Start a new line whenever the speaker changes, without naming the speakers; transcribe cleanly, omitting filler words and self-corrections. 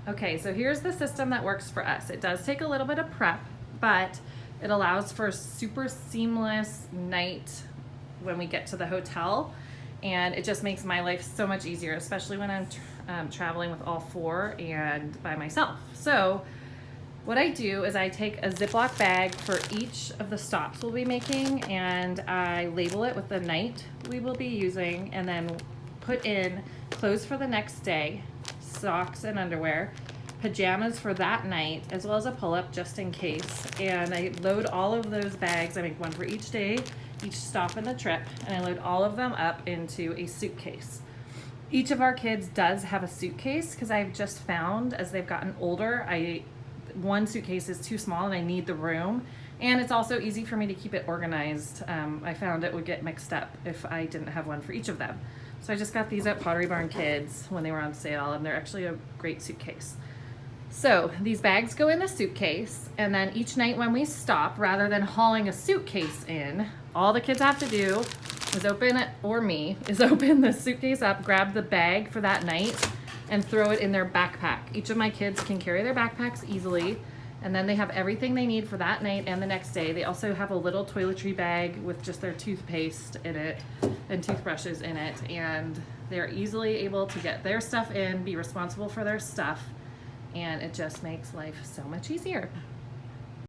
Okay, so here's the system that works for us. It does take a little bit of prep, but it allows for a super seamless night when we get to the hotel, and it just makes my life so much easier, especially when I'm traveling with all four and by myself. So what I do is I take a Ziploc bag for each of the stops we'll be making, and I label it with the night we will be using, and then put in clothes for the next day, socks and underwear, pajamas for that night, as well as a pull-up just in case. And I load all of those bags. I make one for each day, each stop in the trip, and I load all of them up into a suitcase. Each of our kids does have a suitcase because I've just found as they've gotten older, one suitcase is too small and I need the room. And it's also easy for me to keep it organized. I found it would get mixed up if I didn't have one for each of them. So I just got these at Pottery Barn Kids when they were on sale, and they're actually a great suitcase. So these bags go in the suitcase, and then each night when we stop, rather than hauling a suitcase in, all the kids have to do is open the suitcase up, grab the bag for that night, and throw it in their backpack. Each of my kids can carry their backpacks easily, and then they have everything they need for that night and the next day. They also have a little toiletry bag with just their toothpaste in it and toothbrushes in it, and they're easily able to get their stuff in, be responsible for their stuff, and it just makes life so much easier.